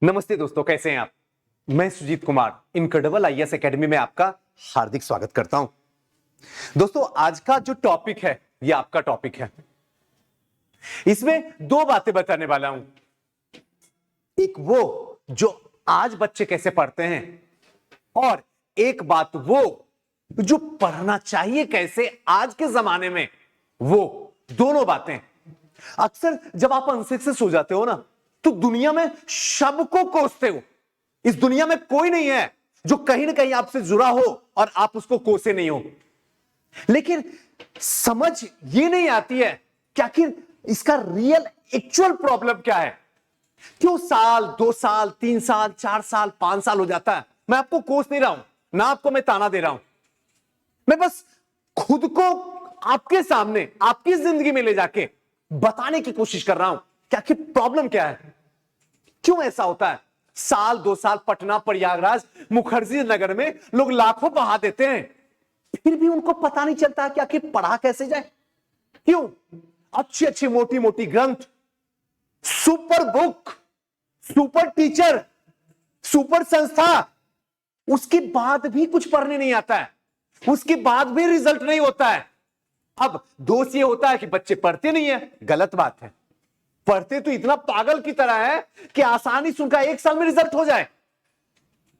नमस्ते दोस्तों, कैसे हैं आप। मैं Sujeet Kumar incredible IAS academy में आपका हार्दिक स्वागत करता हूं। दोस्तों, आज का जो टॉपिक है ये आपका टॉपिक है। इसमें दो बातें बताने वाला हूं। एक वो जो आज बच्चे कैसे पढ़ते हैं और एक बात वो जो पढ़ना चाहिए कैसे आज के जमाने में। वो दोनों बातें अक्सर जब आप अनसक्सेस हो जाते हो ना, तो दुनिया में सबको कोसते हो। इस दुनिया में कोई नहीं है जो कहीं ना कहीं आपसे जुड़ा हो और आप उसको कोसे नहीं हो। लेकिन समझ ये नहीं आती है कि आखिर इसका रियल एक्चुअल प्रॉब्लम क्या है। क्यों साल, 2 साल, 3 साल, 4 साल, 5 साल हो जाता है। मैं आपको कोस नहीं रहा हूं, ना आपको मैं ताना दे रहा हूं। मैं बस खुद को आपके सामने, आपकी जिंदगी में ले जाके बताने की कोशिश कर रहा हूं कि आखिर प्रॉब्लम क्या है, क्यों ऐसा होता है। साल 2 साल पटना, प्रयागराज, मुखर्जी नगर में लोग लाखों बहा देते हैं, फिर भी उनको पता नहीं चलता कि आखिर पढ़ा कैसे जाए। क्यों? अच्छी अच्छी मोटी मोटी ग्रंथ, super book, super teacher, super संस्था, उसके बाद भी कुछ पढ़ने नहीं आता है, उसके बाद भी रिजल्ट नहीं होता है। अब दोष ये होता है कि बच्चे पढ़ते नहीं है। गलत बात है। पढ़ते तो इतना पागल की तरह है कि आसानी से उनका 1 साल में रिजल्ट हो जाए।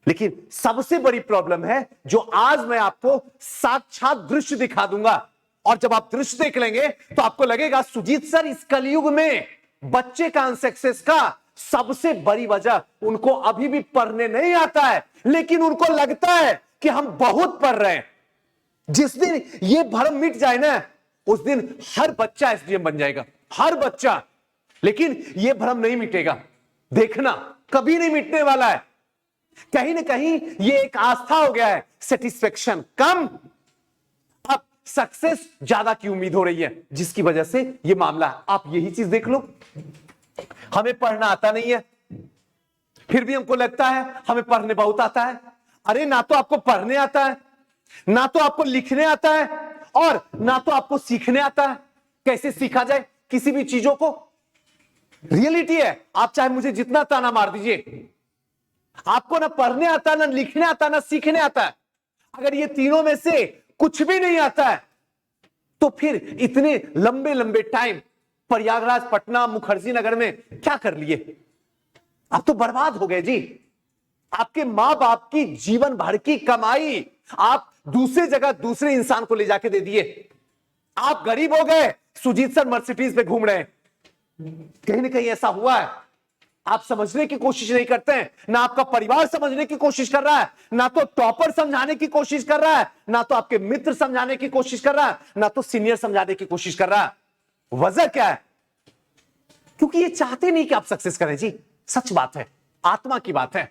लेकिन सबसे बड़ी प्रॉब्लम है जो आज मैं आपको साक्षात दृश्य दिखा दूंगा, और जब आप दृश्य देख लेंगे तो आपको लगेगा सुजीत सर, इस कलयुग में बच्चे का अनसक्सेस का सबसे बड़ी वजह उनको अभी भी पढ़ने नहीं आता है, लेकिन उनको लगता है कि हम बहुत पढ़ रहे हैं। जिस दिन ये भ्रम मिट जाए ना, उस दिन हर बच्चा एसडीएम बन जाएगा, हर बच्चा। लेकिन यह भ्रम नहीं मिटेगा, देखना कभी नहीं मिटने वाला है। कहीं ना कहीं यह एक आस्था हो गया है, सेटिस्फेक्शन कम, अब सक्सेस ज्यादा की उम्मीद हो रही है, जिसकी वजह से यह मामला है। आप यही चीज देख लो, हमें पढ़ना आता नहीं है, फिर भी हमको लगता है हमें पढ़ने बहुत आता है। अरे ना तो आपको पढ़ने आता है, ना तो आपको लिखने आता है, और ना तो आपको सीखने आता है। कैसे सीखा जाए किसी भी चीजों को। रियलिटी है, आप चाहे मुझे जितना ताना मार दीजिए, आपको ना पढ़ने आता, ना लिखने आता, ना सीखने आता है। अगर ये तीनों में से कुछ भी नहीं आता है, तो फिर इतने लंबे लंबे टाइम प्रयागराज, पटना, मुखर्जी नगर में क्या कर लिए। आप तो बर्बाद हो गए जी। आपके मां बाप की जीवन भर की कमाई आप दूसरे जगह दूसरे इंसान को ले जाके दे दिए। आप गरीब हो गए, सुजीत सर मर्सिडीज पे घूम रहे हैं। कहीं ना कहीं ऐसा हुआ है। आप समझने की कोशिश नहीं करते हैं, ना आपका परिवार समझने की कोशिश कर रहा है, ना तो टॉपर समझाने की कोशिश कर रहा है, ना तो आपके मित्र समझाने की कोशिश कर रहा है, ना तो सीनियर समझाने की कोशिश कर रहा है। वजह क्या है? क्योंकि ये चाहते नहीं कि आप सक्सेस करें जी। सच बात है, आत्मा की बात है।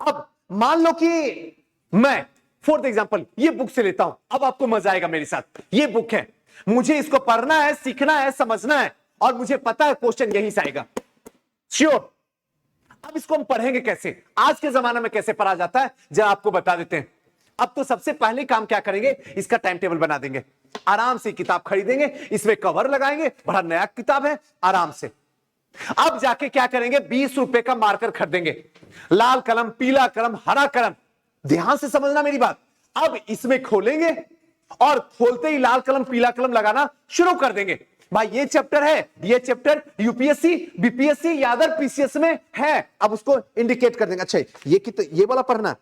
अब मान लो कि मैं फॉर एग्जाम्पल ये बुक से लेता हूं, अब आपको मजा आएगा मेरे साथ। ये बुक है, मुझे इसको पढ़ना है, सीखना है, समझना है, और मुझे पता है क्वेश्चन यहीं से आएगा, श्योर। अब इसको हम पढ़ेंगे कैसे, आज के जमाने में कैसे पढ़ा जाता है, जरा आपको बता देते हैं। अब तो सबसे पहले काम क्या करेंगे, इसका टाइम टेबल बना देंगे। आराम से किताब खरीदेंगे, इसमें कवर लगाएंगे, बड़ा नया किताब है, आराम से। अब जाके क्या करेंगे, 20 रुपए का मार्कर खरीदेंगे, लाल कलम, पीला कलम, हरा कलम। ध्यान से समझना मेरी बात। अब इसमें खोलेंगे और खोलते ही लाल कलम, पीला कलम लगाना शुरू कर देंगे। भाई ये चैप्टर है, ये चैप्टर यूपीएससी, बीपीएससी या अदर पीसीएस में है। अब उसको इंडिकेट कर देंगे। अच्छा ये वाला पढ़ना,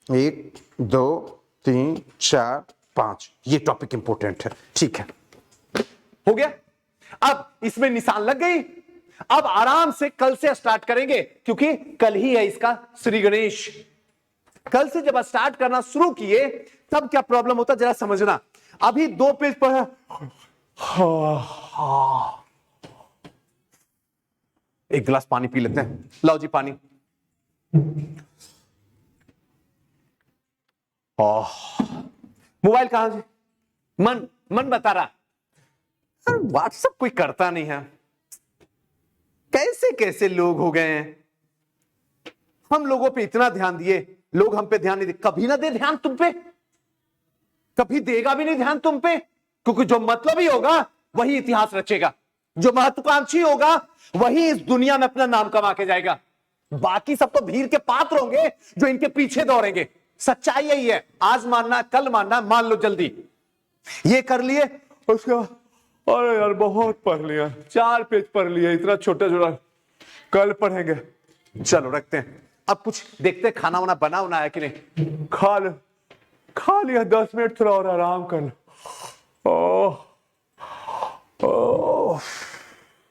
1 2 3 4 5, ये टॉपिक इंपॉर्टेंट है, ठीक है, हो गया। अब इसमें निशान लग गई। अब आराम से कल से स्टार्ट करेंगे, क्योंकि कल ही है इसका श्री गणेश। कल से जब स्टार्ट करना शुरू किए तब क्या प्रॉब्लम होता जरा समझना। अभी 2 पेज पढ़ा, एक गिलास पानी पी लेते हैं। लाओ जी पानी। मोबाइल कहां जी? मन बता रहा, व्हाट्सएप कोई करता नहीं है। कैसे कैसे लोग हो गए हैं। हम लोगों पे इतना ध्यान दिए, लोग हम पे ध्यान नहीं दे। कभी ना दे ध्यान तुम पे, कभी देगा भी नहीं ध्यान तुम पे, क्योंकि जो मतलबी होगा वही इतिहास रचेगा, जो महत्वाकांक्षी होगा वही इस दुनिया में अपना नाम कमा के जाएगा। बाकी सब तो भीड़ के पात्र होंगे जो इनके पीछे दौड़ेंगे। सच्चाई यही है, आज मानना कल मानना, मान लो जल्दी। ये कर लिए, उसके बाद अरे यार बहुत पढ़ लिया, 4 पेज पढ़ लिया, इतना छोटा छोटा, कल पढ़ेंगे। चलो रखते हैं, अब कुछ देखते हैं खाना वाना बना होना है कि नहीं। खा लिया, 10 मिनट थोड़ा और आराम कर लो।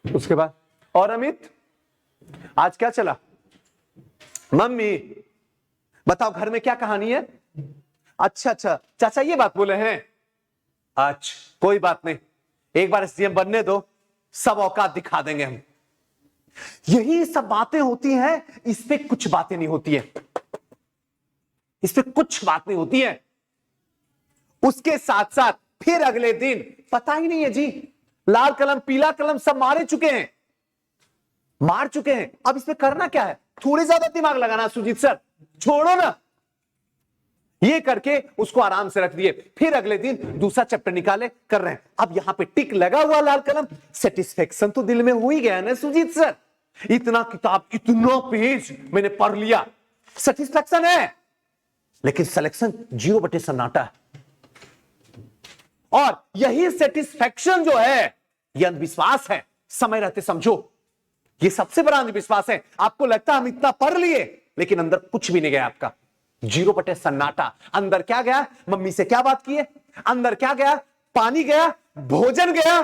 उसके बाद और अमित आज क्या चला? मम्मी बताओ घर में क्या कहानी है? अच्छा चाचा ये बात बोले हैं। अच्छा कोई बात नहीं, एक बार एसडीएम बनने दो, सब औकात दिखा देंगे हम। यही सब बातें होती हैं, इस पे कुछ बातें नहीं होती है, इस पे कुछ बात नहीं होती है। उसके साथ साथ फिर अगले दिन पता ही नहीं है जी, लाल कलम पीला कलम सब मार चुके हैं। अब इसमें करना क्या है? थोड़ी ज्यादा दिमाग लगाना सुजीत सर, छोड़ो ना। ये करके उसको आराम से रख दिए। फिर अगले दिन दूसरा चैप्टर निकाले, कर रहे हैं। अब यहां पे टिक लगा हुआ लाल कलम, सेटिस्फेक्शन तो दिल में हो ही गया ना सुजीत सर, इतना किताब इतना पेज मैंने पढ़ लिया, सेटिस्फेक्शन है। लेकिन सिलेक्शन 0 बटे सन्नाटा है। और यही सेटिस्फेक्शन जो है यह अंधविश्वास है, समय रहते समझो। यह सबसे बड़ा अंधविश्वास है। आपको लगता है हम इतना पढ़ लिए, लेकिन अंदर कुछ भी नहीं गया आपका, 0 बटे सन्नाटा। अंदर क्या गया? मम्मी से क्या बात की है? अंदर क्या गया? पानी गया, भोजन गया,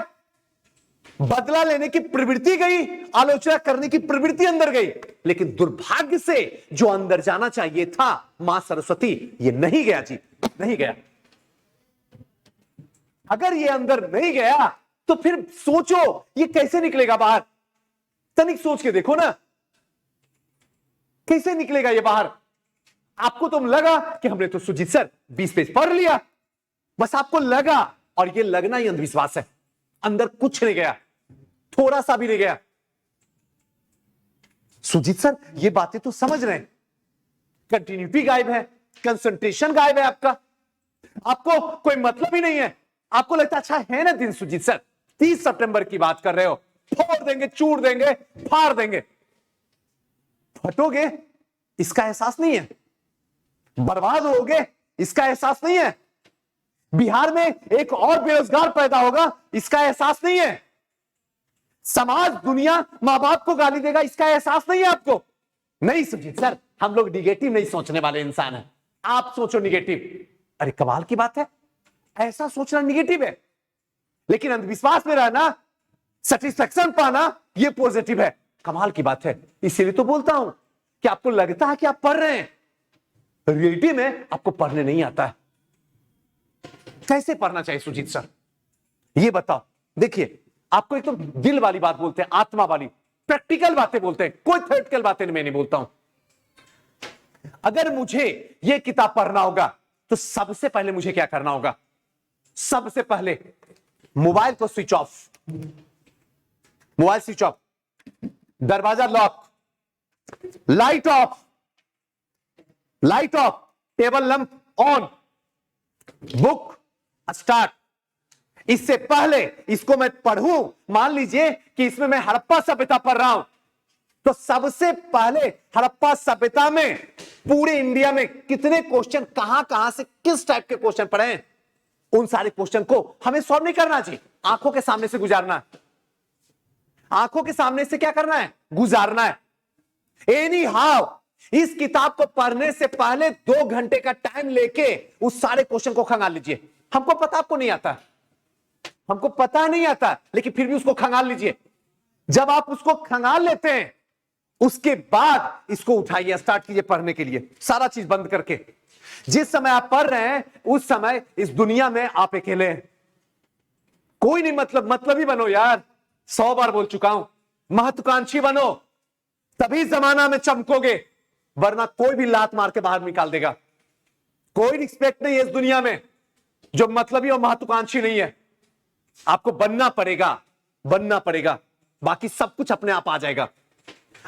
बदला लेने की प्रवृत्ति गई, आलोचना करने की प्रवृत्ति अंदर गई। लेकिन दुर्भाग्य से जो अंदर जाना चाहिए था, मां सरस्वती, ये नहीं गया जी, नहीं गया। अगर ये अंदर नहीं गया तो फिर सोचो ये कैसे निकलेगा बाहर? तनिक सोच के देखो ना, कैसे निकलेगा ये बाहर? आपको तो लगा कि हमने तो सुजीत सर 20 पेज पढ़ लिया, बस आपको लगा, और ये लगना ही अंधविश्वास है। अंदर कुछ नहीं गया, थोड़ा सा भी नहीं गया। सुजीत सर ये बातें तो समझ रहे हैं, कंटिन्यूटी गायब है, कंसंट्रेशन गायब है आपका, आपको कोई मतलब ही नहीं है। आपको लगता अच्छा है ना दिन सुजीत सर, 30 सितंबर की बात कर रहे हो, फोड़ देंगे, चूड़ देंगे, फाड़ देंगे, फटोगे इसका एहसास नहीं है, बर्बाद होगे इसका एहसास नहीं है, बिहार में एक और बेरोजगार पैदा होगा इसका एहसास नहीं है, समाज दुनिया मां बाप को गाली देगा इसका एहसास नहीं है आपको। नहीं सुजीत सर, हम लोग निगेटिव नहीं सोचने वाले इंसान हैं, आप सोचो निगेटिव। अरे कमाल की बात है, ऐसा सोचना निगेटिव है, लेकिन अंधविश्वास में रहना, सेटिस्फेक्शन पाना, यह पॉजिटिव है। कमाल की बात है। इसीलिए तो बोलता हूं कि आपको लगता है कि आप पढ़ रहे हैं, रियलिटी में आपको पढ़ने नहीं आता है। कैसे पढ़ना चाहिए सुजीत सर, ये बताओ। देखिए आपको एक तो दिल वाली बात बोलते हैं, आत्मा वाली, प्रैक्टिकल बातें बोलते हैं, कोई थ्योरेटिकल बातें मैं नहीं बोलता हूं। अगर मुझे यह किताब पढ़ना होगा तो सबसे पहले मुझे क्या करना होगा? सबसे पहले मोबाइल को switch off, mobile switch off, दरवाजा lock, light off, light off, table lamp on, book start. इससे पहले इसको मैं पढ़ूं, मान लीजिए कि इसमें मैं हड़प्पा सभ्यता पढ़ रहा हूं, तो सबसे पहले हड़प्पा सभ्यता में पूरे इंडिया में कितने क्वेश्चन, कहां कहां से किस टाइप के क्वेश्चन पढ़े हैं, उन सारे क्वेश्चन को हमें सॉल्व नहीं करना चाहिए, आंखों के सामने से गुजारना है। आंखों के सामने से क्या करना है? गुजारना है। एनी हाउ इस किताब को पढ़ने से पहले 2 घंटे का टाइम लेके उस सारे क्वेश्चन को खंगाल लीजिए। हमको पता आपको नहीं आता, हमको पता नहीं आता, लेकिन फिर भी उसको खंगाल लीजिए। जब आप उसको खंगाल लेते हैं, उसके बाद इसको उठाइए, स्टार्ट कीजिए पढ़ने के लिए, सारा चीज बंद करके। जिस समय आप पढ़ रहे हैं उस समय इस दुनिया में आप अकेले हैं, कोई नहीं। मतलब ही बनो यार, 100 बार बोल चुका हूं, महत्वाकांक्षी बनो, तभी जमाना में चमकोगे, वरना कोई भी लात मार के बाहर निकाल देगा। कोई रिस्पेक्ट नहीं है इस दुनिया में जो मतलबी और महत्वाकांक्षी नहीं है। आपको बनना पड़ेगा, बनना पड़ेगा, बाकी सब कुछ अपने आप आ जाएगा।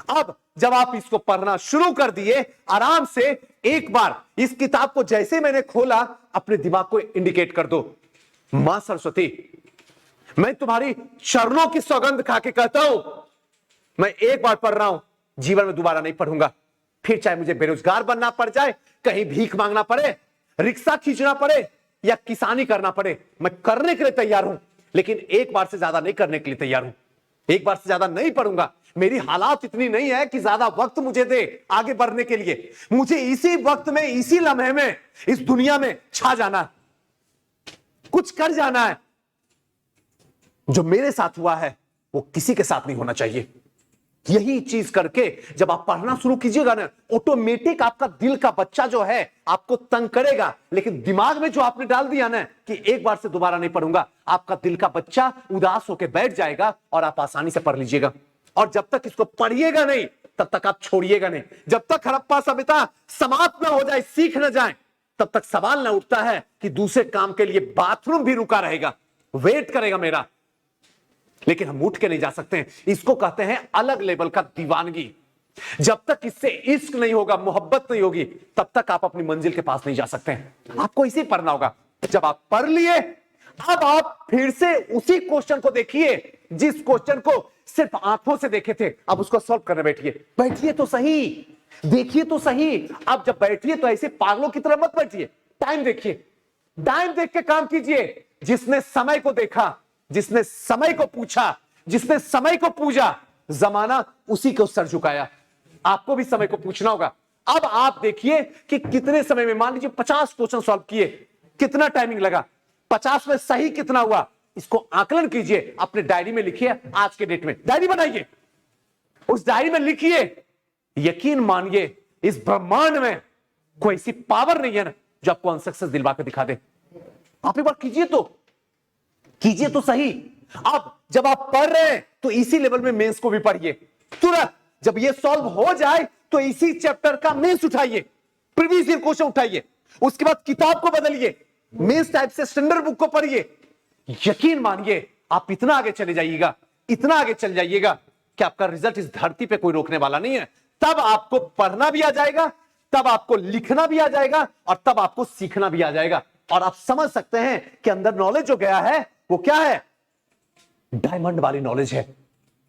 अब जब आप इसको पढ़ना शुरू कर दिए, आराम से एक बार इस किताब को जैसे मैंने खोला, अपने दिमाग को इंडिकेट कर दो, मां सरस्वती, मैं तुम्हारी चरणों की सौगंध खा के कहता हूं, मैं एक बार पढ़ रहा हूं, जीवन में दोबारा नहीं पढ़ूंगा। फिर चाहे मुझे बेरोजगार बनना पड़ जाए, कहीं भीख मांगना पड़े, रिक्शा खींचना पड़े या किसानी करना पड़े, मैं करने के लिए तैयार हूं, लेकिन एक बार से ज्यादा नहीं करने के लिए तैयार हूं। एक बार से ज्यादा नहीं पढ़ूंगा। मेरी हालात इतनी नहीं है कि ज्यादा वक्त मुझे दे आगे बढ़ने के लिए। मुझे इसी वक्त में, इसी लम्हे में, इस दुनिया में छा जाना है, कुछ कर जाना है। जो मेरे साथ हुआ है वो किसी के साथ नहीं होना चाहिए। यही चीज करके जब आप पढ़ना शुरू कीजिएगा ना, ऑटोमेटिक आपका दिल का बच्चा जो है आपको तंग करेगा, लेकिन दिमाग में जो आपने डाल दिया ना कि एक बार से दोबारा नहीं पढ़ूंगा, आपका दिल का बच्चा उदास होकर बैठ जाएगा और आप आसानी से पढ़ लीजिएगा। और जब तक इसको पढ़िएगा नहीं तब तक आप छोड़िएगा नहीं। जब तक हड़प्पा सभ्यता समाप्त ना हो जाए, सीख ना जाए, तब तक सवाल ना उठता है कि दूसरे काम के लिए बाथरूम भी रुका रहेगा, वेट करेगा मेरा। लेकिन हम उठ के नहीं जा सकते हैं। इसको कहते हैं अलग लेवल का दीवानगी। जब तक इससे इश्क नहीं होगा, मोहब्बत नहीं होगी, तब तक आप अपनी मंजिल के पास नहीं जा सकते हैं। आपको इसे पढ़ना होगा। जब आप पढ़ लिए, अब आप फिर से उसी क्वेश्चन को देखिए जिस क्वेश्चन को सिर्फ आंखों से देखे थे, अब उसको सॉल्व करने बैठिए। बैठिए तो सही, देखिए तो सही। अब जब बैठिए तो ऐसे पागलों की तरह मत बैठिए, टाइम देखिए, टाइम देख के काम कीजिए। जिसने समय को देखा, जिसने समय को पूछा, जिसने समय को पूजा, जमाना उसी को सर झुकाया। आपको भी समय को पूछना होगा। अब आप देखिए कि कितने समय में, मान लीजिए 50 क्वेश्चन सॉल्व किए, कितना टाइमिंग लगा, 50 में सही कितना हुआ, इसको आकलन कीजिए, अपने डायरी में लिखिए। आज के डेट में डायरी बनाइए, उस डायरी में लिखिए। यकीन मानिए इस ब्रह्मांड में कोई ऐसी पावर नहीं है ना जो आपको अनसक्सेस दिलवा के दिखा दे। आप एक बार कीजिए तो सही। अब जब आप पढ़ रहे हैं तो इसी लेवल में मेंस को भी पढ़िए। तुरंत जब ये सॉल्व हो जाए तो इसी चैप्टर का मेंस उठाइए, प्रीवियस ईयर क्वेश्चन उठाइए, उसके बाद किताब को बदलिए, मेंस टाइप से स्टैंडर्ड बुक को पढ़िए। यकीन मानिए आप इतना आगे चले जाइएगा, इतना आगे चल जाइएगा कि आपका रिजल्ट इस धरती पे कोई रोकने वाला नहीं है। तब आपको पढ़ना भी आ जाएगा, तब आपको लिखना भी आ जाएगा, और तब आपको सीखना भी आ जाएगा। और आप समझ सकते हैं कि अंदर नॉलेज जो गया है वो क्या है, डायमंड वाली नॉलेज है,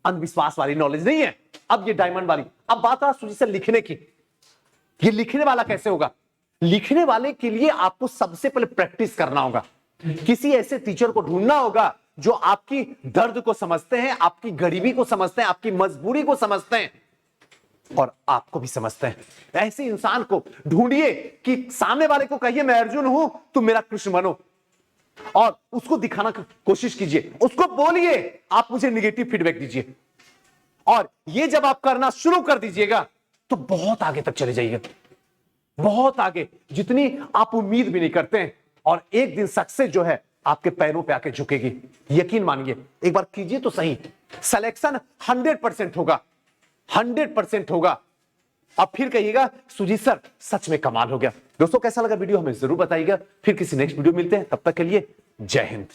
अंधविश्वास वाली नॉलेज नहीं है। अब ये डायमंड वाली। अब बात आ सुजी से लिखने की। ये लिखने वाला कैसे होगा? लिखने वाले के लिए आपको सबसे पहले प्रैक्टिस करना होगा। किसी ऐसे टीचर को ढूंढना होगा जो आपकी दर्द को समझते हैं, आपकी गरीबी को समझते हैं, आपकी मजबूरी को समझते हैं और आपको भी समझते हैं। ऐसे इंसान को ढूंढिए कि सामने वाले को कहिए मैं अर्जुन हूं, तुम मेरा कृष्ण बनो, और उसको दिखाना की कोशिश कीजिए। उसको बोलिए आप मुझे नेगेटिव फीडबैक दीजिए। और ये जब आप करना शुरू कर दीजिएगा तो बहुत आगे तक चले जाइएगा, बहुत आगे, जितनी आप उम्मीद भी नहीं करते हैं। और एक दिन सक्सेस जो है आपके पैरों पे आके झुकेगी। यकीन मानिए, एक बार कीजिए तो सही। सिलेक्शन 100% होगा, 100% होगा। अब फिर कहिएगा सुजीत सर सच में कमाल हो गया। दोस्तों कैसा लगा वीडियो हमें जरूर बताइएगा। फिर किसी नेक्स्ट वीडियो मिलते हैं, तब तक के लिए जय हिंद।